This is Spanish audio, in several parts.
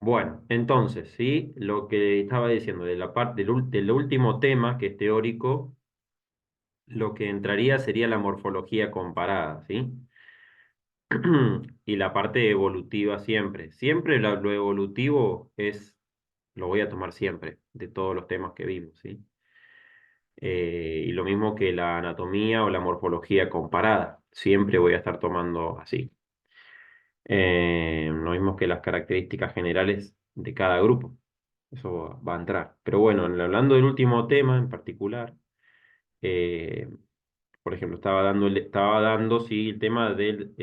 Bueno, entonces, ¿sí? Lo que estaba diciendo de la parte del último tema que es teórico, lo que entraría sería la morfología comparada, ¿sí? Y la parte evolutiva siempre. Siempre lo evolutivo es, lo voy a tomar siempre, de todos los temas que vimos, ¿sí? Y lo mismo que la anatomía o la morfología comparada. Siempre voy a estar tomando así. Lo mismo que las características generales de cada grupo. Eso va a entrar. Pero bueno, hablando del último tema en particular, eh, por ejemplo, estaba dando sí, el tema del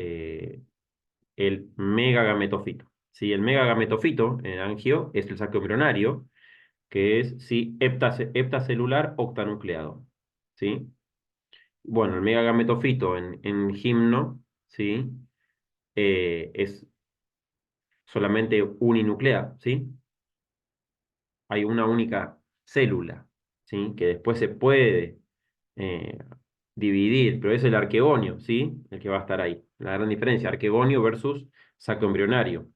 el megagametofito. Sí, el megagametofito en angio es el saco embrionario, que es sí, heptacelular octanucleado. ¿Sí? Bueno, el megagametofito en gimno, ¿sí? Es solamente uninucleado, ¿sí? Hay una única célula, ¿sí? Que después se puede eh, dividir, pero es el arquegonio, ¿sí? El que va a estar ahí. La gran diferencia, arquegonio versus saco embrionario.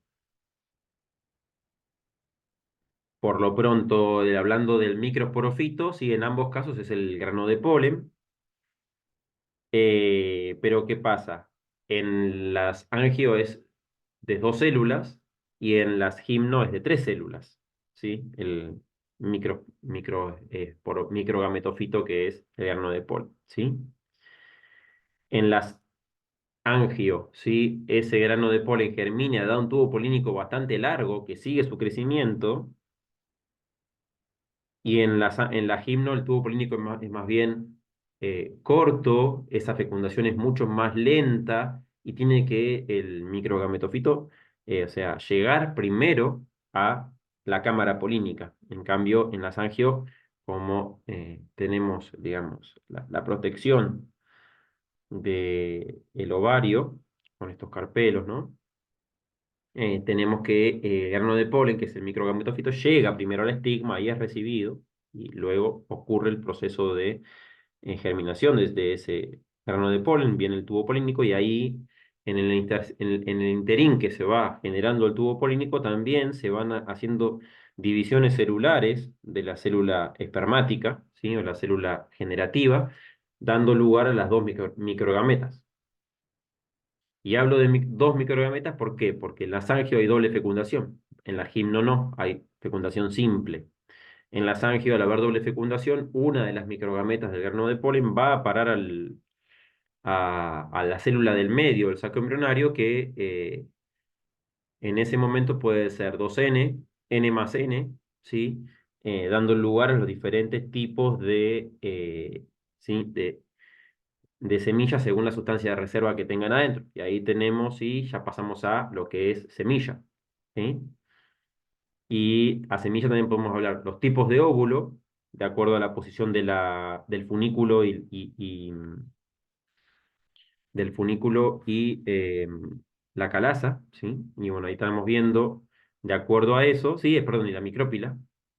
Por lo pronto, hablando del microsporofito, sí, en ambos casos es el grano de polen. Pero ¿qué pasa? En las angio es de dos células y en las gimno es de tres células, ¿sí? El microgametofito que es el grano de polen, ¿sí? En las angio, ¿sí? Ese grano de polen germina, da un tubo polínico bastante largo que sigue su crecimiento y en la gimno el tubo polínico es más bien corto, esa fecundación es mucho más lenta y tiene que el microgametofito, o sea, llegar primero a la cámara polínica. En cambio, en las angio, como tenemos, digamos, la protección del ovario con estos carpelos, ¿no? Tenemos que el grano de polen, que es el microgametofito, llega primero al estigma y es recibido, y luego ocurre el proceso de germinación desde ese grano de polen, viene el tubo polínico, y ahí en el interín que se va generando el tubo polínico, también se van haciendo divisiones celulares de la célula espermática, ¿sí? O la célula generativa, dando lugar a las dos microgametas. Y hablo de dos microgametas, ¿por qué? Porque en la sangio hay doble fecundación, en la gimno no, hay fecundación simple. En la sangio, al haber doble fecundación, una de las microgametas del grano de polen va a parar a la célula del medio, el saco embrionario, que en ese momento puede ser 2N, N más N, ¿sí? Dando lugar a los diferentes tipos ¿sí? de semillas según la sustancia de reserva que tengan adentro. Y ahí tenemos, y ya pasamos a lo que es semilla. ¿Sí? Y a semilla también podemos hablar los tipos de óvulo, de acuerdo a la posición del funículo y la calaza, ¿sí? Y bueno, ahí estamos viendo, de acuerdo a eso, sí, perdón, y la micrópila,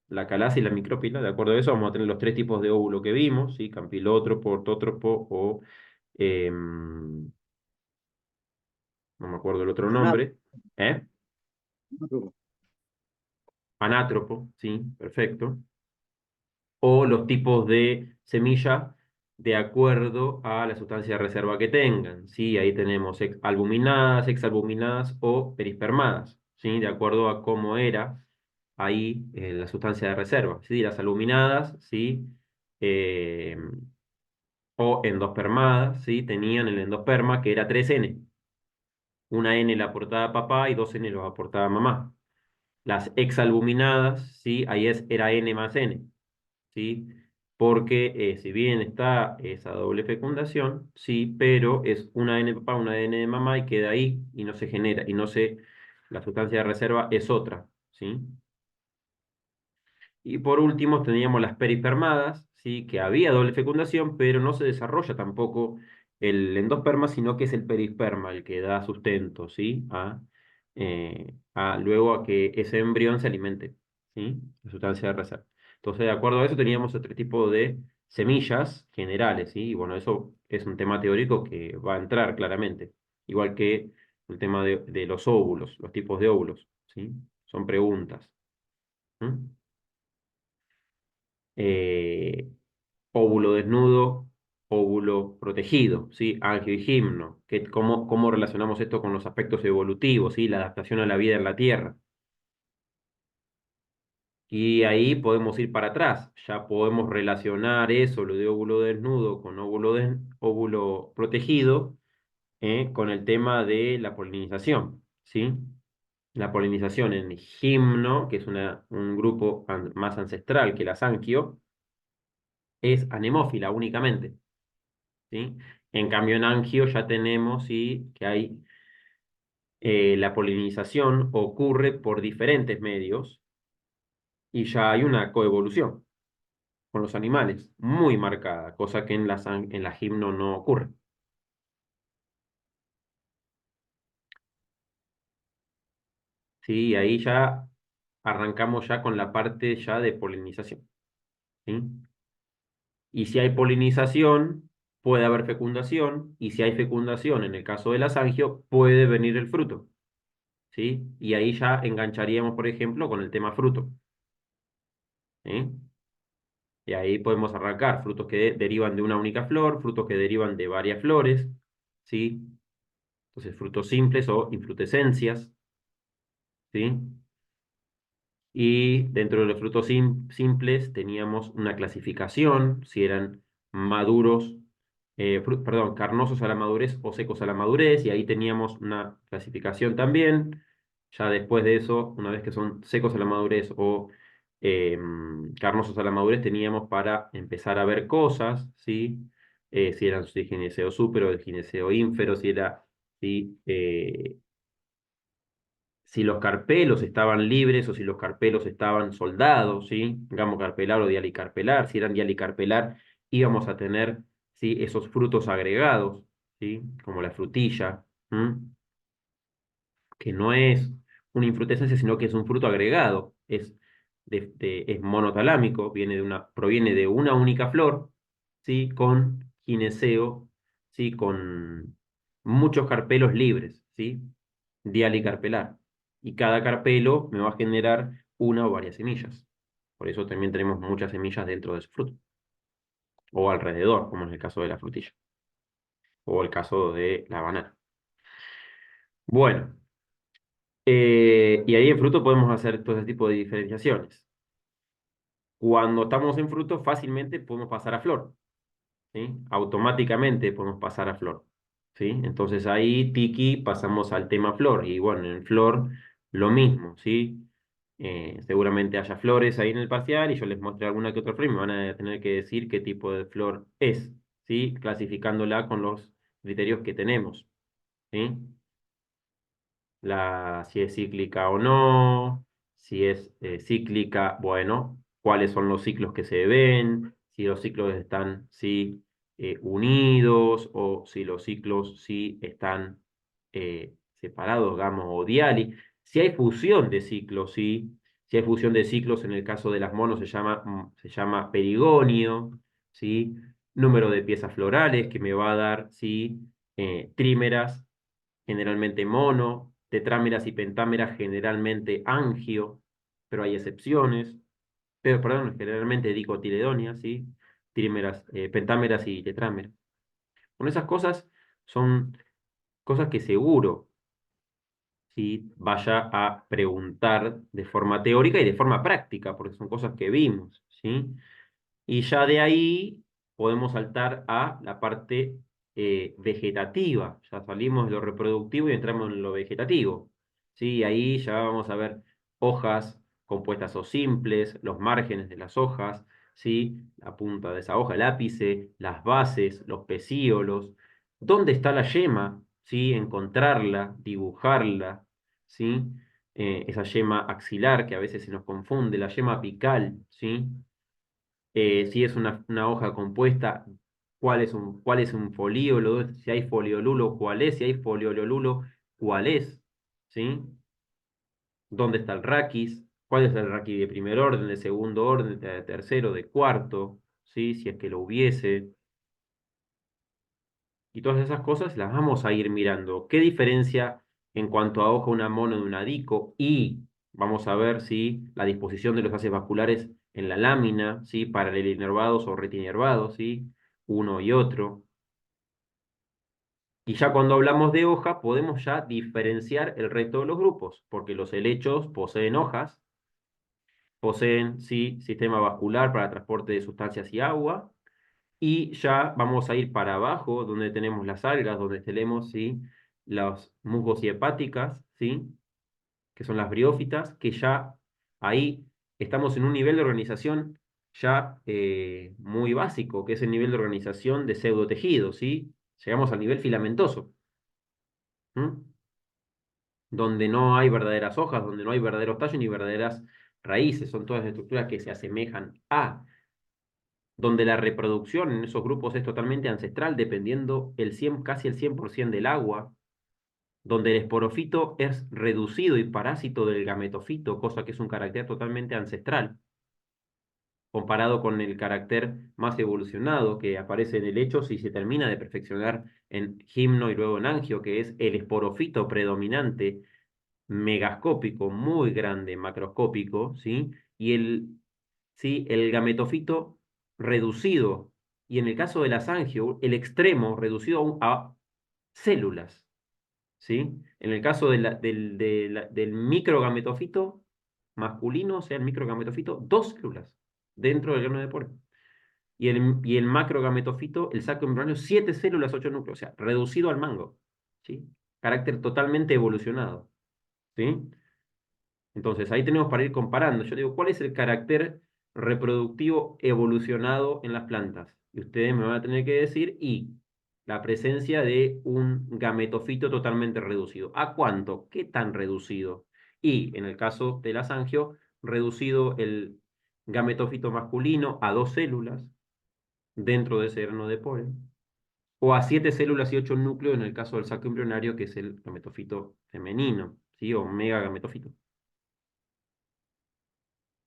la calaza y la micrópila, de acuerdo a eso vamos a tener los tres tipos de óvulo que vimos, ¿sí? Campilótropo, ortótropo o no me acuerdo el otro Aná- nombre, ¿eh? Anátropo, sí, perfecto. O los tipos de semilla de acuerdo a la sustancia de reserva que tengan, ¿sí? Ahí tenemos albuminadas, exalbuminadas o perispermadas, ¿sí? De acuerdo a cómo era ahí la sustancia de reserva, ¿sí? Las albuminadas, ¿sí? Eh, o endospermadas, ¿sí? Tenían el endosperma que era 3N. Una N la aportaba papá y dos N los aportaba mamá. Las exalbuminadas, ¿sí? Era N más N, ¿sí? Porque si bien está esa doble fecundación, sí, pero es una N de papá, una N de mamá y queda ahí y no se genera, la sustancia de reserva es otra, ¿sí? Y por último teníamos las peripermadas, ¿sí? Que había doble fecundación, pero no se desarrolla tampoco el endosperma, sino que es el perisperma el que da sustento, ¿sí? Luego a que ese embrión se alimente, ¿sí? La sustancia de reserva. Entonces, de acuerdo a eso, teníamos otro tipo de semillas generales, ¿sí? Y bueno, eso es un tema teórico que va a entrar claramente, igual que el tema de los óvulos, los tipos de óvulos, ¿sí? son preguntas. ¿Mm? Eh, óvulo desnudo, óvulo protegido, ¿sí? Angio y gimno. ¿Cómo relacionamos esto con los aspectos evolutivos, ¿sí? La adaptación a la vida en la Tierra. Y ahí podemos ir para atrás, ya podemos relacionar eso, lo de óvulo desnudo con óvulo protegido, con el tema de la polinización, ¿sí? La polinización en gimno, que es un grupo más ancestral que la Sankio, es anemófila únicamente, ¿sí? En cambio, en angio ya tenemos, ¿sí? Que hay la polinización ocurre por diferentes medios y ya hay una coevolución con los animales muy marcada, cosa que en la gimno no ocurre. ¿Sí? Y ahí ya arrancamos ya con la parte ya de polinización, ¿sí? Y si hay polinización, puede haber fecundación, y si hay fecundación, en el caso del asangio, puede venir el fruto, ¿sí? Y ahí ya engancharíamos, por ejemplo, con el tema fruto, ¿sí? Y ahí podemos arrancar frutos que derivan de una única flor, frutos que derivan de varias flores, ¿sí? Entonces, frutos simples o infrutescencias, ¿sí? Y dentro de los frutos simples teníamos una clasificación, si eran maduros, perdón, carnosos a la madurez o secos a la madurez, y ahí teníamos una clasificación también. Ya después de eso, una vez que son secos a la madurez o carnosos a la madurez, teníamos para empezar a ver cosas, ¿sí? Si eran de gineceo súpero, de gineceo ínfero, si era, ¿sí? Si los carpelos estaban libres o si los carpelos estaban soldados, ¿sí? Gamocarpelar o dialicarpelar. Si eran dialicarpelar, íbamos a tener, ¿sí? Esos frutos agregados, ¿sí? Como la frutilla, ¿m? Que no es una infrutescencia, sino que es un fruto agregado. Es monotalámico, proviene de una única flor, ¿sí? Con gineceo, ¿sí? Con muchos carpelos libres, ¿sí? Dialicarpelar. Y cada carpelo me va a generar una o varias semillas. Por eso también tenemos muchas semillas dentro de su fruto. O alrededor, como en el caso de la frutilla. O el caso de la banana. Bueno, y ahí en fruto podemos hacer todo ese tipo de diferenciaciones. Cuando estamos en fruto, fácilmente podemos pasar a flor, ¿sí? Automáticamente podemos pasar a flor, ¿sí? Entonces ahí, tiki, pasamos al tema flor. Y bueno, en flor, lo mismo, ¿sí? Seguramente haya flores ahí en el parcial y yo les mostré alguna que otra flor y me van a tener que decir qué tipo de flor es, ¿sí? Clasificándola con los criterios que tenemos, ¿sí? Si es cíclica o no, si es cíclica, bueno, cuáles son los ciclos que se ven, si los ciclos están, sí, unidos o si los ciclos sí están separados, digamos, o diali. Si hay fusión de ciclos, sí, si hay fusión de ciclos, en el caso de las monos se llama perigonio, ¿sí? Número de piezas florales que me va a dar, sí, trímeras generalmente mono, tetrámeras y pentámeras generalmente angio, pero hay excepciones, pero perdón, generalmente dicotiledóneas, ¿sí? Trímeras, pentámeras y tetrámeras. Con esas cosas son cosas que seguro, ¿sí? Vaya a preguntar de forma teórica y de forma práctica, porque son cosas que vimos, ¿sí? Y ya de ahí podemos saltar a la parte vegetativa. Ya salimos de lo reproductivo y entramos en lo vegetativo. ¿Sí? Ahí ya vamos a ver hojas compuestas o simples, los márgenes de las hojas, ¿sí? La punta de esa hoja, el ápice, las bases, los pecíolos. ¿Dónde está la yema? ¿Sí? Encontrarla, dibujarla, ¿sí? Esa yema axilar que a veces se nos confunde, la yema apical, ¿sí? Si es una hoja compuesta, cuál es un folíolo, si hay foliolulo, cuál es, si hay foliolulo, cuál es, ¿sí? ¿Dónde está el raquis? ¿Cuál es el raquis de primer orden, de segundo orden, de tercero, de cuarto? ¿Sí? Si es que lo hubiese. Y todas esas cosas las vamos a ir mirando. ¿Qué diferencia en cuanto a hoja una mono de una dico? Y Vamos a ver si la disposición de los haces vasculares en la lámina, ¿sí? Paralelinervados o retinervados, ¿sí? Uno y otro. Y ya cuando hablamos de hoja, podemos ya diferenciar el resto de los grupos, porque los helechos poseen hojas, poseen, sí, sistema vascular para transporte de sustancias y agua, y ya vamos a ir para abajo, donde tenemos las algas, donde tenemos, sí, los musgos y hepáticas, ¿sí? Que son las briófitas, que ya ahí estamos en un nivel de organización ya muy básico, que es el nivel de organización de pseudotejidos, ¿sí? Llegamos al nivel filamentoso, ¿m? Donde no hay verdaderas hojas, donde no hay verdaderos tallos ni verdaderas raíces, son todas estructuras que se asemejan a, donde la reproducción en esos grupos es totalmente ancestral, dependiendo casi el 100% del agua, donde el esporofito es reducido y parásito del gametofito, cosa que es un carácter totalmente ancestral, comparado con el carácter más evolucionado que aparece en el hecho si se termina de perfeccionar en gimno y luego en angio, que es el esporofito predominante, megascópico, muy grande, macroscópico, ¿sí? Y ¿sí? El gametofito reducido, y en el caso de las angio, el extremo reducido a células. ¿Sí? En el caso del microgametofito masculino, o sea, el microgametofito, dos células dentro del grano de poro. Y el macrogametofito, el saco embrionario, siete células, ocho núcleos, o sea, reducido al mango. ¿Sí? Carácter totalmente evolucionado. ¿Sí? Entonces, ahí tenemos para ir comparando. Yo digo, ¿cuál es el carácter reproductivo evolucionado en las plantas? Y ustedes me van a tener que decir, y la presencia de un gametofito totalmente reducido. ¿A cuánto? ¿Qué tan reducido? Y en el caso de las angio, reducido el gametofito masculino a dos células dentro de ese grano de polen, o a siete células y ocho núcleos en el caso del saco embrionario, que es el gametofito femenino, ¿sí? O megagametofito.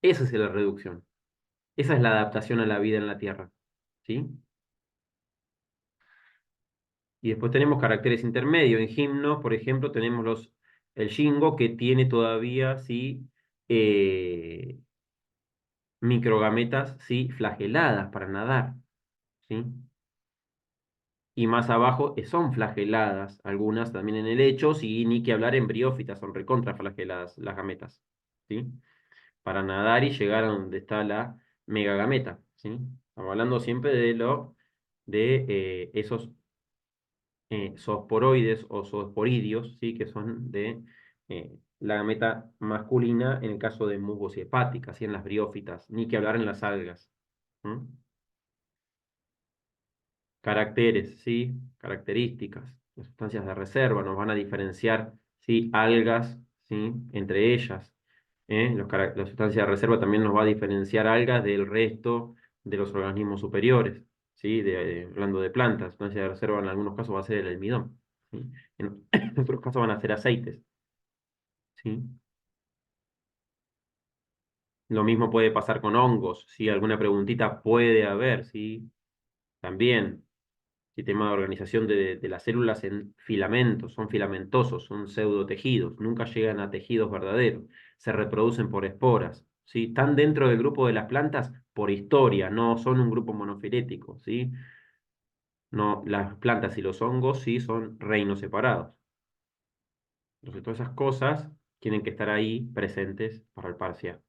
Esa es la reducción. Esa es la adaptación a la vida en la Tierra, ¿sí? Y después tenemos caracteres intermedios. En gimno, por ejemplo, tenemos el Shingo que tiene todavía, ¿sí? eh, microgametas, ¿sí? Flageladas para nadar, ¿sí? Y más abajo son flageladas, algunas también en helechos, y ni que hablar en briófitas, son recontra flageladas las gametas, ¿sí? Para nadar y llegar a donde está la megagameta, ¿sí? Estamos hablando siempre de esos zoosporoides o zoosporidios, ¿sí? Que son de la gameta masculina en el caso de musgos y hepáticas, y en las briófitas, ni que hablar en las algas. ¿M? Caracteres, ¿sí? Características, las sustancias de reserva nos van a diferenciar, ¿sí? Algas, ¿sí? Entre ellas. La sustancia de reserva también nos va a diferenciar algas del resto de los organismos superiores, ¿sí? Hablando de plantas, sustancia de reserva en algunos casos va a ser el almidón, ¿sí? En otros casos van a ser aceites, ¿sí? Lo mismo puede pasar con hongos, ¿sí? Alguna preguntita puede haber, ¿sí? También. Sistema de organización de las células en filamentos, son filamentosos, son pseudotejidos, nunca llegan a tejidos verdaderos, se reproducen por esporas, ¿sí? Están dentro del grupo de las plantas por historia, no son un grupo monofilético, ¿sí? No, las plantas y los hongos sí son reinos separados. Entonces, todas esas cosas tienen que estar ahí presentes para el parcial.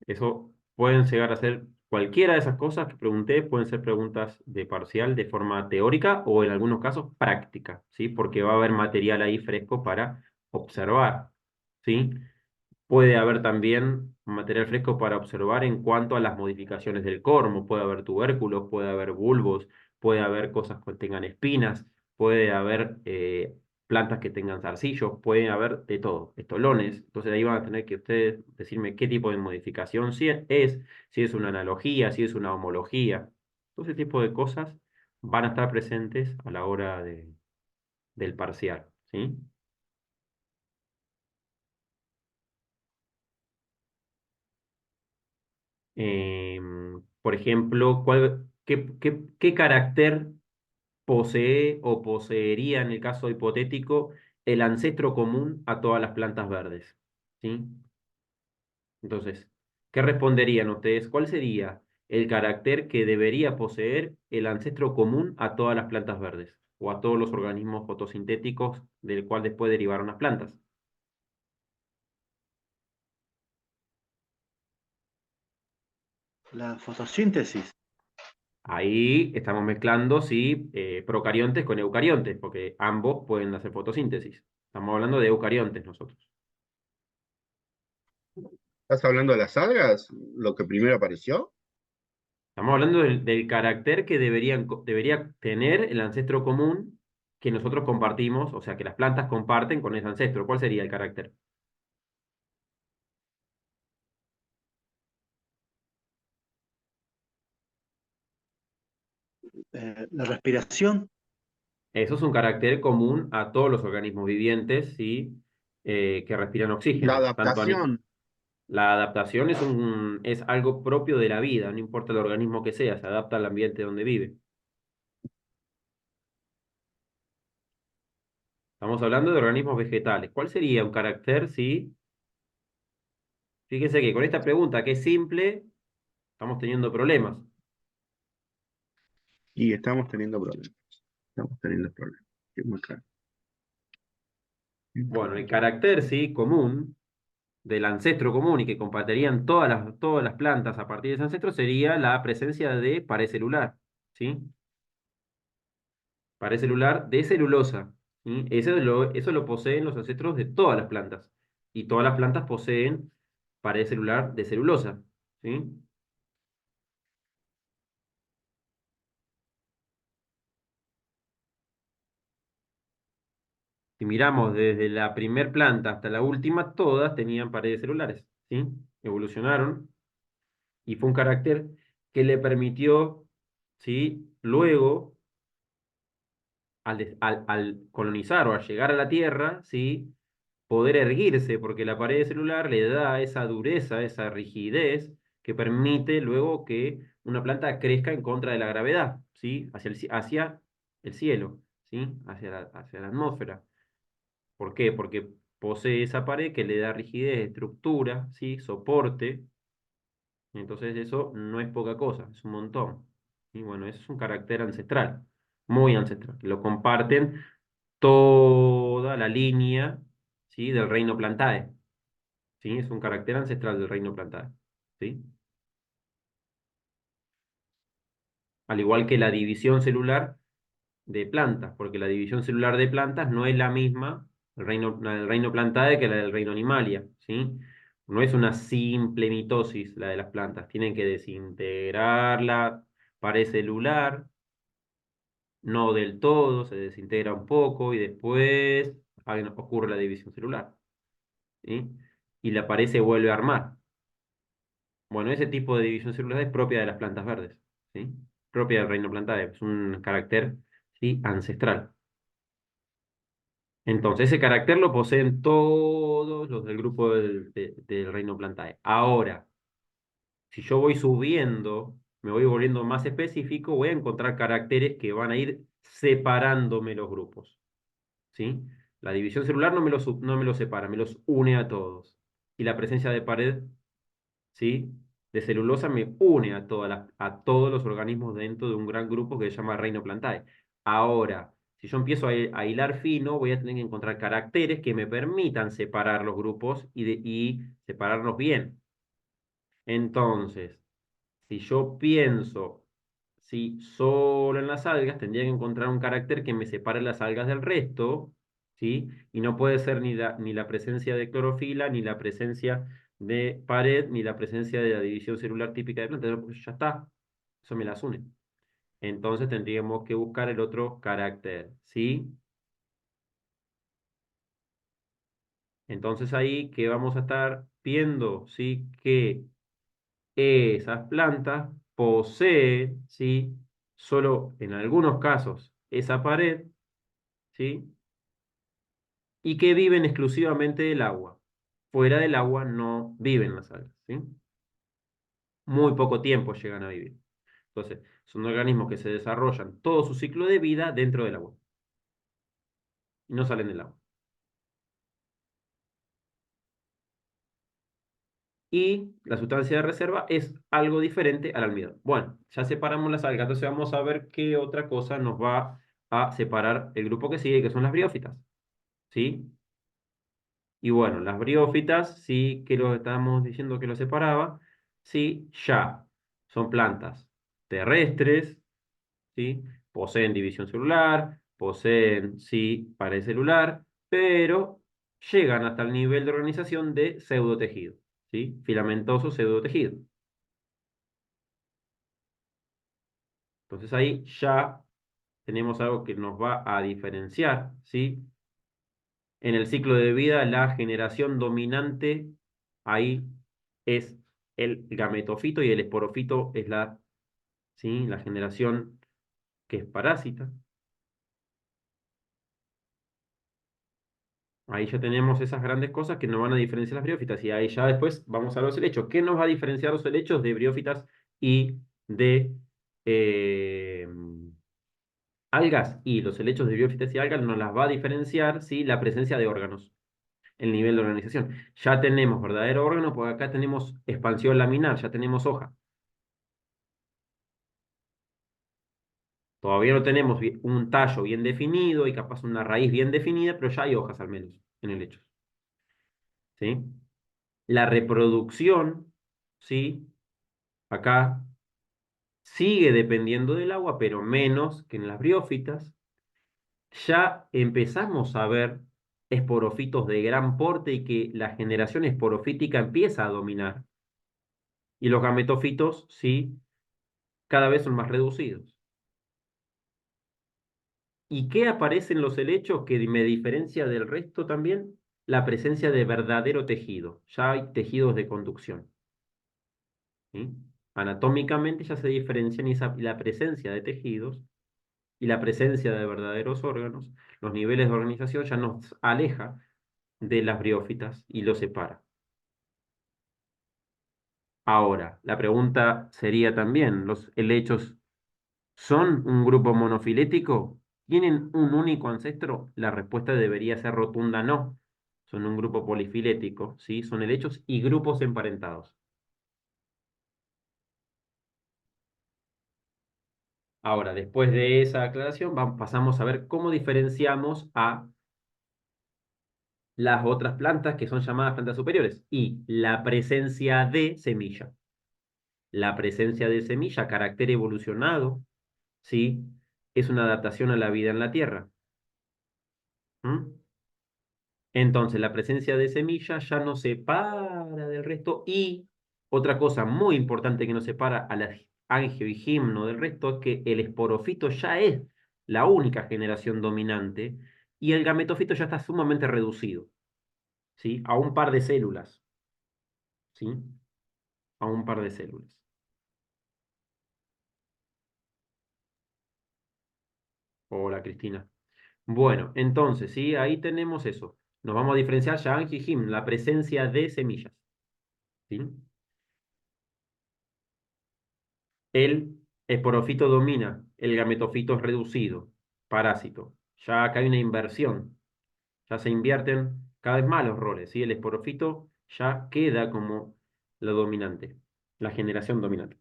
Eso pueden llegar a ser cualquiera de esas cosas que pregunté, pueden ser preguntas de parcial de forma teórica o en algunos casos práctica, ¿sí? Porque va a haber material ahí fresco para observar, ¿sí? Puede haber también material fresco para observar en cuanto a las modificaciones del cormo. Puede haber tubérculos, puede haber bulbos, puede haber cosas que tengan espinas, puede haber plantas que tengan zarcillos, puede haber de todo, estolones. Entonces ahí van a tener que ustedes decirme qué tipo de modificación si es una analogía, si es una homología. Todo ese tipo de cosas van a estar presentes a la hora del parcial, ¿sí? Por ejemplo, qué carácter posee o poseería en el caso hipotético el ancestro común a todas las plantas verdes, ¿sí? Entonces, ¿qué responderían ustedes? ¿Cuál sería el carácter que debería poseer el ancestro común a todas las plantas verdes o a todos los organismos fotosintéticos del cual después derivaron las plantas? La fotosíntesis. Ahí estamos mezclando, sí, procariontes con eucariontes, porque ambos pueden hacer fotosíntesis. Estamos hablando de eucariontes nosotros. ¿Estás hablando de las algas? ¿Lo que primero apareció? Estamos hablando del carácter que debería tener el ancestro común que nosotros compartimos, o sea, que las plantas comparten con ese ancestro. ¿Cuál sería el carácter? La respiración. Eso es un carácter común a todos los organismos vivientes, ¿sí? Que respiran La oxígeno. adaptación. La adaptación es algo propio de la vida, no importa el organismo que sea, se adapta al ambiente donde vive. Estamos hablando de organismos vegetales. ¿Cuál sería un carácter, sí? Fíjense que con esta pregunta, que es simple, estamos teniendo problemas. Y estamos teniendo problemas. Estamos teniendo problemas. Es muy claro. Bueno, el carácter, sí, común, del ancestro común y que compartirían todas las plantas a partir de ese ancestro sería la presencia de pared celular, ¿sí? Pared celular de celulosa, ¿sí? Eso lo poseen los ancestros de todas las plantas. Y todas las plantas poseen pared celular de celulosa, ¿sí? Si miramos desde la primer planta hasta la última, todas tenían paredes celulares, ¿sí? Evolucionaron y fue un carácter que le permitió, ¿sí? Luego, al colonizar o al llegar a la Tierra, ¿sí? Poder erguirse, porque la pared celular le da esa dureza, esa rigidez que permite luego que una planta crezca en contra de la gravedad, ¿sí? Hacia el cielo, ¿sí? Hacia la atmósfera. ¿Por qué? Porque posee esa pared que le da rigidez, estructura, ¿sí? Soporte. Entonces eso no es poca cosa, es un montón. Y bueno, eso es un carácter ancestral, muy ancestral. Lo comparten toda la línea, ¿sí? Del reino Plantae. ¿Sí? Es un carácter ancestral del reino Plantae. ¿Sí? Al igual que la división celular de plantas, porque la división celular de plantas no es la misma la del reino Plantae que la del reino Animalia, ¿sí? No es una simple mitosis la de las plantas, tienen que desintegrar la pared celular, no del todo, se desintegra un poco y después ocurre la división celular, ¿sí? Y la pared se vuelve a armar. Bueno, ese tipo de división celular es propia de las plantas verdes, ¿sí? Propia del reino Plantae, es un carácter, ¿sí? Ancestral. Entonces, ese carácter lo poseen todos los del grupo del reino Plantae. Ahora, si yo voy subiendo, me voy volviendo más específico, voy a encontrar caracteres que van a ir separándome los grupos, ¿sí? La división celular no me los separa, me los une a todos. Y la presencia de pared, ¿sí? De celulosa me une a todos los organismos dentro de un gran grupo que se llama reino Plantae. Ahora, si yo empiezo a hilar fino, voy a tener que encontrar caracteres que me permitan separar los grupos y separarlos bien. Entonces, si yo pienso, si solo en las algas, tendría que encontrar un carácter que me separe las algas del resto, ¿sí? Y no puede ser ni la presencia de clorofila, ni la presencia de pared, ni la presencia de la división celular típica de plantas, porque ya está, eso me las une. Entonces tendríamos que buscar el otro carácter, ¿sí? Entonces ahí que vamos a estar viendo, ¿sí? Que esas plantas poseen, ¿sí? Solo en algunos casos esa pared, ¿sí? Y que viven exclusivamente del agua. Fuera del agua no viven las algas, ¿sí? Muy poco tiempo llegan a vivir. Entonces, son organismos que se desarrollan todo su ciclo de vida dentro del agua y no salen del agua. y la sustancia de reserva es algo diferente al almidón. Bueno, ya separamos las algas, entonces vamos a ver qué otra cosa nos va a separar el grupo que sigue, que son las briófitas. ¿Sí? Y bueno, las briófitas, sí que lo estamos diciendo que lo separaba, sí, ya son plantas terrestres, ¿sí? Poseen división celular, poseen, sí, pared celular, pero llegan hasta el nivel de organización de pseudotejido, ¿sí? Filamentoso pseudotejido. Entonces ahí ya tenemos algo que nos va a diferenciar, ¿sí? En el ciclo de vida, la generación dominante ahí es el gametofito y el esporofito es ¿sí? La generación que es parásita. Ahí ya tenemos esas grandes cosas que nos van a diferenciar las briófitas. Y ahí ya después vamos a los helechos. ¿Qué nos va a diferenciar los helechos de briófitas y de eh, algas? Y los helechos de briófitas y algas nos las va a diferenciar, ¿sí? La presencia de órganos, el nivel de organización. Ya tenemos verdadero órgano, porque acá tenemos expansión laminar, ya tenemos hoja. Todavía no tenemos un tallo bien definido y capaz una raíz bien definida, pero ya hay hojas al menos en el lecho. ¿Sí? La reproducción, ¿sí? Acá sigue dependiendo del agua, pero menos que en las briófitas. Ya empezamos a ver esporofitos de gran porte y que la generación esporofítica empieza a dominar. Y los gametofitos, sí, cada vez son más reducidos. ¿Y qué aparece en los helechos que me diferencia del resto también? La presencia de verdadero tejido. Ya hay tejidos de conducción. ¿Sí? Anatómicamente ya se diferencian y la presencia de tejidos y la presencia de verdaderos órganos, los niveles de organización ya nos aleja de las briófitas y los separa. Ahora, la pregunta sería también, ¿los helechos son un grupo monofilético? ¿Tienen un único ancestro? La respuesta debería ser rotunda no. Son un grupo polifilético, ¿sí? Son helechos y grupos emparentados. Ahora, después de esa aclaración, pasamos a ver cómo diferenciamos a las otras plantas que son llamadas plantas superiores y la presencia de semilla. La presencia de semilla, carácter evolucionado, ¿sí? Es una adaptación a la vida en la Tierra. ¿Mm? Entonces, la presencia de semilla ya nos separa del resto y otra cosa muy importante que nos separa a la angio y gimno del resto es que el esporofito ya es la única generación dominante y el gametofito ya está sumamente reducido, ¿sí? A un par de células, ¿sí? A un par de células. Hola, Cristina. Bueno, entonces, ¿sí? Ahí tenemos eso. Nos vamos a diferenciar ya angio y gimno, la presencia de semillas, ¿sí? El esporofito domina, el gametofito es reducido, parásito. Ya acá hay una inversión, ya se invierten cada vez más los roles, ¿sí? El esporofito ya queda como lo dominante, la generación dominante,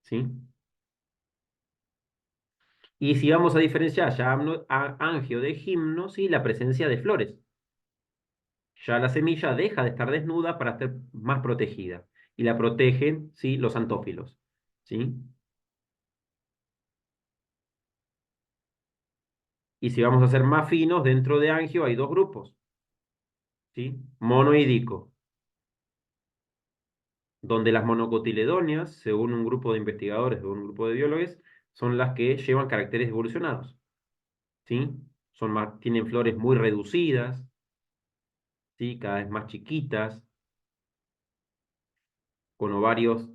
¿sí? Y si vamos a diferenciar ya angio de gimno, ¿sí? La presencia de flores. Ya la semilla deja de estar desnuda para estar más protegida. Y la protegen, ¿sí? Los antófilos, ¿sí? Y si vamos a ser más finos, dentro de angio hay dos grupos, ¿sí? Mono y dico, donde las monocotiledonias, según un grupo de investigadores, según un grupo de biólogos, son las que llevan caracteres evolucionados, ¿sí? Tienen flores muy reducidas, ¿sí? Cada vez más chiquitas, con ovarios,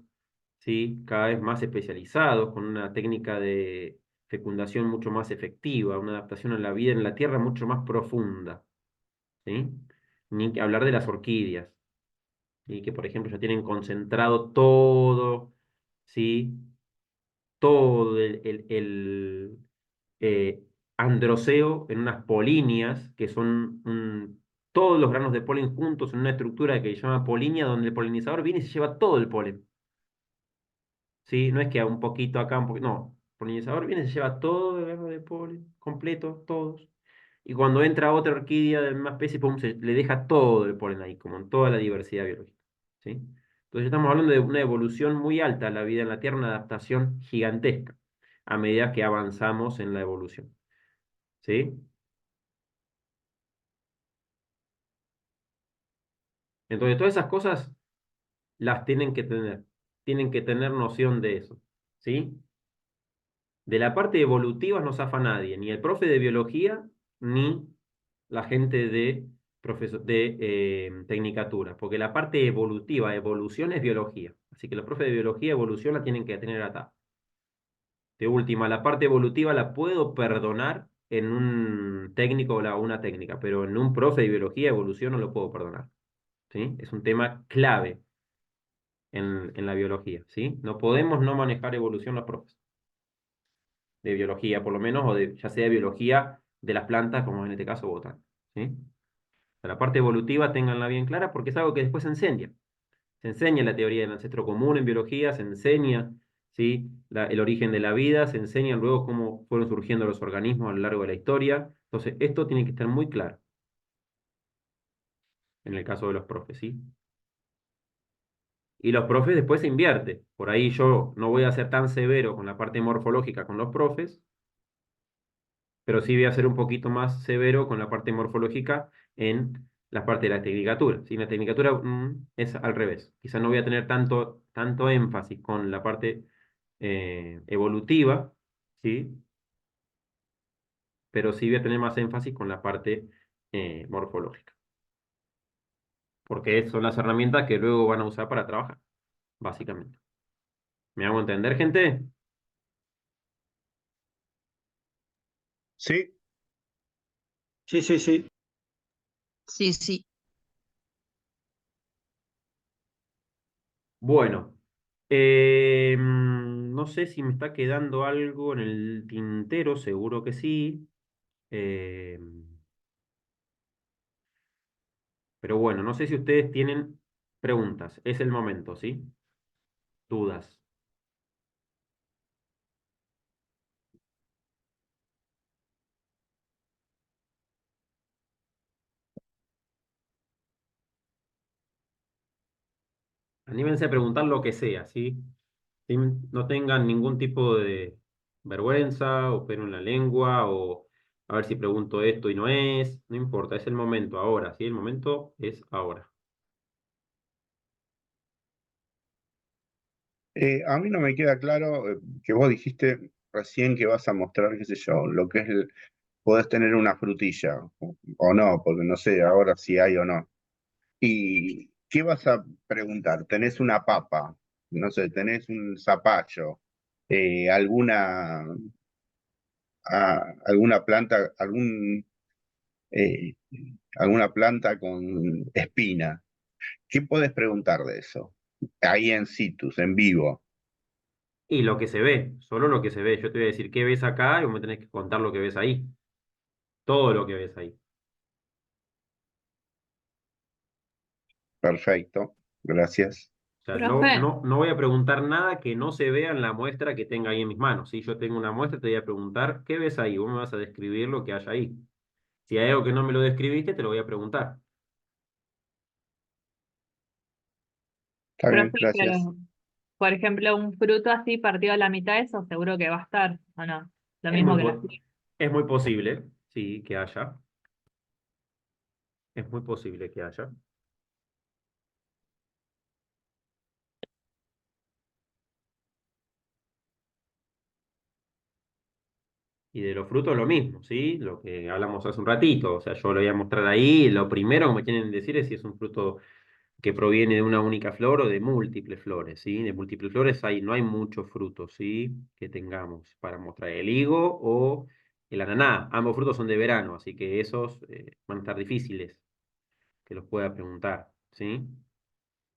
¿sí? Cada vez más especializados, con una técnica de fecundación mucho más efectiva, una adaptación a la vida en la Tierra mucho más profunda, ¿sí? Ni que hablar de las orquídeas, ¿sí? Que por ejemplo ya tienen concentrado todo, ¿sí? Todo el androceo en unas polinias que son todos los granos de polen juntos en una estructura que se llama polinia, donde el polinizador viene y se lleva todo el polen. ¿Sí? No es que un poquito acá, un poquito, no. El polinizador viene y se lleva todo el grano de polen, completo, todos. Y cuando entra otra orquídea de la misma especie, pum, se le deja todo el polen ahí, como en toda la diversidad biológica. ¿Sí? Entonces estamos hablando de una evolución muy alta de la vida en la Tierra, una adaptación gigantesca a medida que avanzamos en la evolución. ¿Sí? Entonces todas esas cosas las tienen que tener noción de eso. ¿Sí? De la parte evolutiva no zafa nadie, ni el profe de biología, ni la gente de tecnicatura, porque la parte evolutiva, evolución es biología. Así que los profes de biología, evolución la tienen que tener atada. De última, la parte evolutiva la puedo perdonar en un técnico o una técnica, pero en un profe de biología, evolución no lo puedo perdonar. ¿Sí? Es un tema clave en la biología. ¿Sí? No podemos no manejar evolución los profes de biología, por lo menos, o de, ya sea biología de las plantas, como en este caso botánica. ¿Sí? La parte evolutiva, ténganla bien clara, porque es algo que después se enseña. Se enseña la teoría del ancestro común en biología, se enseña, ¿sí? El origen de la vida, se enseña luego cómo fueron surgiendo los organismos a lo largo de la historia. Entonces, esto tiene que estar muy claro en el caso de los profes, ¿sí? Y los profes después se invierte. Por ahí yo no voy a ser tan severo con la parte morfológica con los profes, pero sí voy a ser un poquito más severo con la parte morfológica en la parte de la tecnicatura. ¿Sí? La tecnicatura es al revés. Quizás no voy a tener tanto énfasis con la parte evolutiva, ¿sí? Pero sí voy a tener más énfasis con la parte morfológica, porque son las herramientas que luego van a usar para trabajar, básicamente. ¿Me hago entender, gente? Sí, Sí, sí, sí. Sí, sí. Bueno, no sé si me está quedando algo en el tintero, seguro que sí. Eh, pero bueno, no sé si ustedes tienen preguntas. Es el momento, ¿sí? Dudas. Anímense a preguntar lo que sea, ¿sí? No tengan ningún tipo de vergüenza o pelo en la lengua o a ver si pregunto esto y no es. No importa, es el momento ahora, ¿sí? El momento es ahora. a mí no me queda claro que vos dijiste recién que vas a mostrar, qué sé yo, lo que es podés tener una frutilla o no, porque no sé ahora si hay o no. ¿Y qué vas a preguntar? ¿Tenés una papa? No sé, tenés un zapallo, alguna, alguna planta, eh, alguna planta con espina. ¿Qué podés preguntar de eso? Ahí en situs, en vivo. Y lo que se ve, solo lo que se ve. Yo te voy a decir qué ves acá y vos me tenés que contar lo que ves ahí. Todo lo que ves ahí. Perfecto, gracias. O sea, Profe, no voy a preguntar nada que no se vea en la muestra que tenga ahí en mis manos. Si yo tengo una muestra, te voy a preguntar, ¿qué ves ahí? Vos me vas a describir lo que hay ahí. Si hay algo que no me lo describiste, te lo voy a preguntar. Está bien, profe, gracias. pero, por ejemplo, un fruto así partido a la mitad, eso seguro que va a estar, ¿o no? Lo Es mismo muy, que las po- flores. es muy posible, sí, que haya. Es muy posible que haya. Y de los frutos lo mismo, ¿sí? Lo que hablamos hace un ratito. O sea, yo lo voy a mostrar ahí. Lo primero que me quieren decir es si es un fruto que proviene de una única flor o de múltiples flores, ¿sí? De múltiples flores no hay muchos frutos, ¿sí? Que tengamos para mostrar el higo o el ananá. Ambos frutos son de verano, así que esos van a estar difíciles que los pueda preguntar, ¿sí?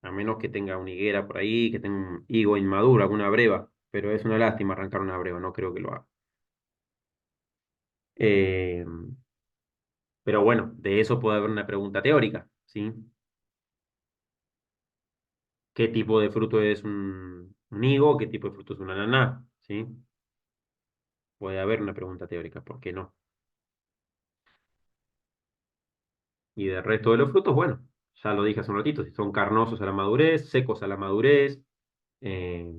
A menos que tenga una higuera por ahí, que tenga un higo inmaduro, alguna breva, pero es una lástima arrancar una breva, no creo que lo haga. Eh, Pero bueno, de eso puede haber una pregunta teórica, ¿sí? ¿Qué tipo de fruto es un higo? ¿Qué tipo de fruto es un ananá? ¿Sí? Puede haber una pregunta teórica, ¿por qué no? Y del resto de los frutos, bueno, ya lo dije hace un ratito, si son carnosos a la madurez, secos a la madurez, eh,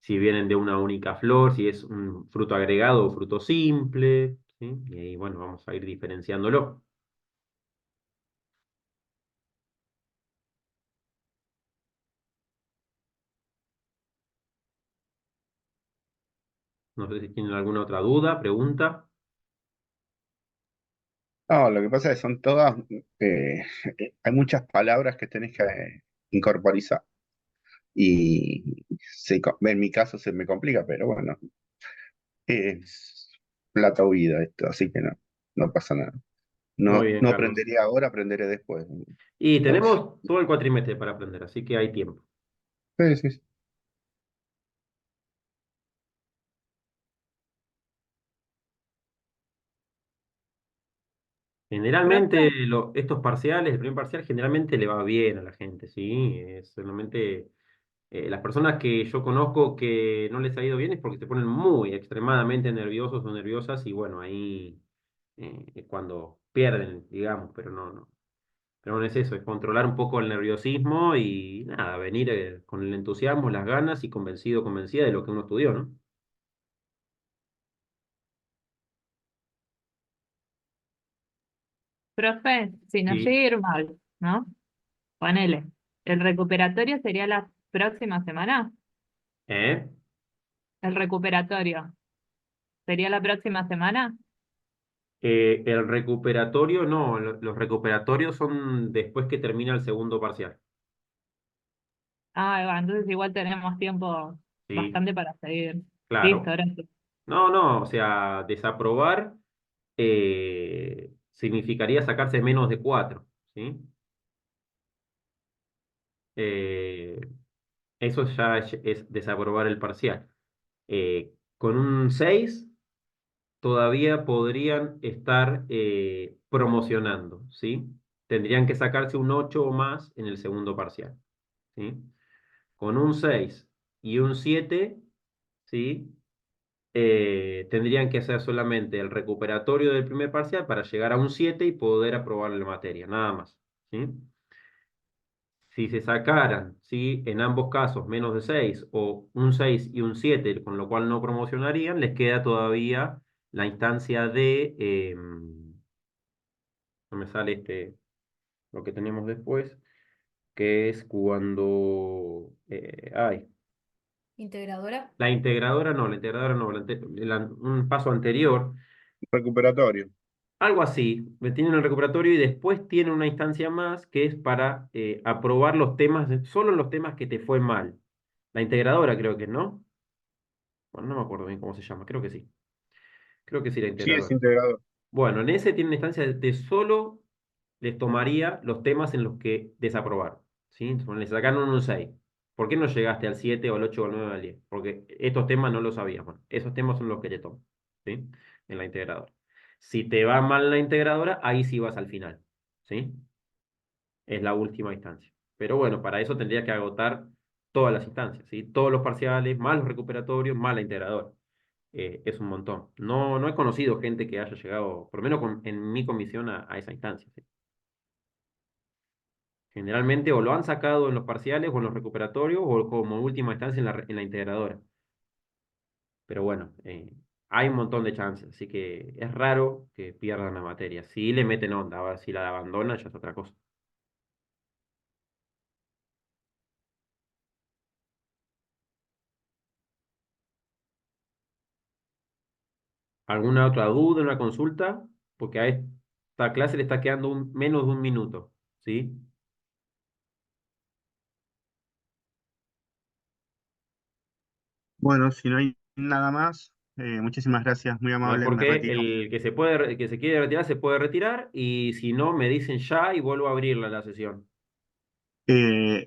si vienen de una única flor, si es un fruto agregado o fruto simple, ¿sí? Y ahí, bueno, vamos a ir diferenciándolo. No sé si tienen alguna otra duda, pregunta. No, lo que pasa es que son todas, eh, hay muchas palabras que tenés que incorporizar. Y en mi caso se me complica, pero bueno, es plata o vida esto, así que no, no pasa nada. Muy No, bien, no Carlos. aprenderé ahora, aprenderé después. Y Entonces, tenemos todo el cuatrimestre para aprender, así que hay tiempo. sí, sí, sí. Generalmente Profe, estos parciales, el primer parcial generalmente le va bien a la gente, ¿sí? Solamente las personas que yo conozco que no les ha ido bien es porque se ponen muy extremadamente nerviosos o nerviosas y bueno, ahí es cuando pierden, digamos, pero no. Pero no es eso, es controlar un poco el nerviosismo y nada, venir con el entusiasmo, las ganas y convencido, convencida de lo que uno estudió, ¿no? profe, si nos Sí. llega a ir mal, ¿no? Ponele. ¿El recuperatorio sería la próxima semana? ¿Eh? ¿El recuperatorio sería la próxima semana? El recuperatorio, no, los recuperatorios son después que termina el segundo parcial. Ah, va, entonces igual tenemos tiempo Sí, bastante para seguir. Listo, claro. gracias. No, no, o sea, desaprobar significaría sacarse menos de 4, ¿sí? Eh, eso ya es desaprobar el parcial. Con un 6 todavía podrían estar promocionando, ¿sí? Tendrían que sacarse un 8 o más en el segundo parcial, ¿sí? Con un 6 y un 7, ¿sí? Tendrían que hacer solamente el recuperatorio del primer parcial para llegar a un 7 y poder aprobar la materia, nada más, ¿sí? Si se sacaran, ¿sí? En ambos casos menos de 6 o un 6 y un 7, con lo cual no promocionarían, les queda todavía la instancia de, no me sale lo que tenemos después, que es cuando, Integradora. la integradora no, un paso anterior. Recuperatorio. Algo así, tienen el recuperatorio y después tienen una instancia más que es para aprobar los temas, solo los temas que te fue mal. La integradora creo que, ¿no? Bueno, no me acuerdo bien cómo se llama, creo que sí. Creo que sí, la Sí, es integradora. integrador. Bueno, en ese tiene una instancia de solo les tomaría los temas en los que desaprobaron, ¿sí? Le sacaron un 6. ¿Por qué no llegaste al 7 o al 8 o al 9 o al 10? Porque estos temas no los sabías. Bueno, esos temas son los que te toman, ¿sí? En la integradora. Si te va mal la integradora, ahí sí vas al final, ¿sí? Es la última instancia. Pero bueno, para eso tendría que agotar todas las instancias, ¿sí? Todos los parciales, más los recuperatorios, más la integradora. Es un montón. No he conocido gente que haya llegado, por lo menos en mi comisión, a esa instancia, ¿sí? Generalmente o lo han sacado en los parciales o en los recuperatorios o como última instancia en la integradora. Pero bueno, hay un montón de chances, así que es raro que pierdan la materia. Si le meten onda, ahora si la abandonan ya es otra cosa. ¿Alguna otra duda, una consulta? Porque a esta clase le está quedando menos de un minuto, ¿sí? Bueno, si no hay nada más, muchísimas gracias, muy No hay amable, por me qué. retiro. El que se quiere retirar se puede retirar y si no, me dicen ya y vuelvo a abrirla la sesión. Eh,